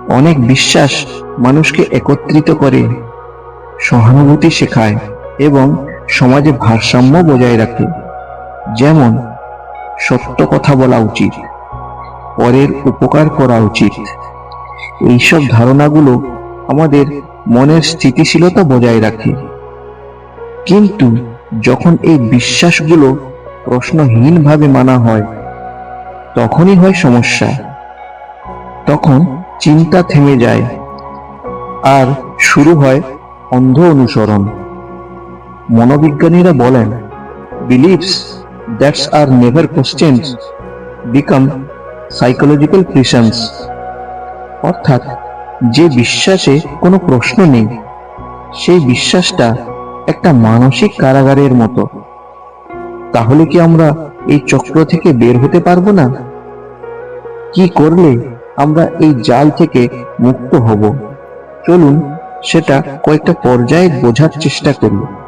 অনেক বিশ্বাস মানুষকে একত্রিত করে, সহানুভূতি শেখায় এবং সমাজে ভারসাম্য বজায় রাখে। যেমন সত্য কথা বলা উচিত, পরের উপকার করা উচিত। এইসব ধারণাগুলো আমাদের মনের স্থিতিশীলতা বজায় রাখে। কিন্তু যখন এই বিশ্বাসগুলো প্রশ্নহীনভাবে মানা হয়, তখনই হয় সমস্যা। তখন চিন্তা থেমে যায় আর শুরু হয় অন্ধ অনুসরণ। মনোবিজ্ঞানীরা বলেন, beliefs that's are never questions become psychological prisons. অর্থাৎ যে বিশ্বাসে কোনো প্রশ্ন নেই, সেই বিশ্বাসটা একটা মানসিক কারাগারের মতো। তাহলে কি আমরা এই চক্র থেকে বের হতে পারবো না? কি করলে আমরা এই জাল থেকে মুক্ত হব? চলুন সেটা কয়েকটা পর্যায়ে বোঝার চেষ্টা করি।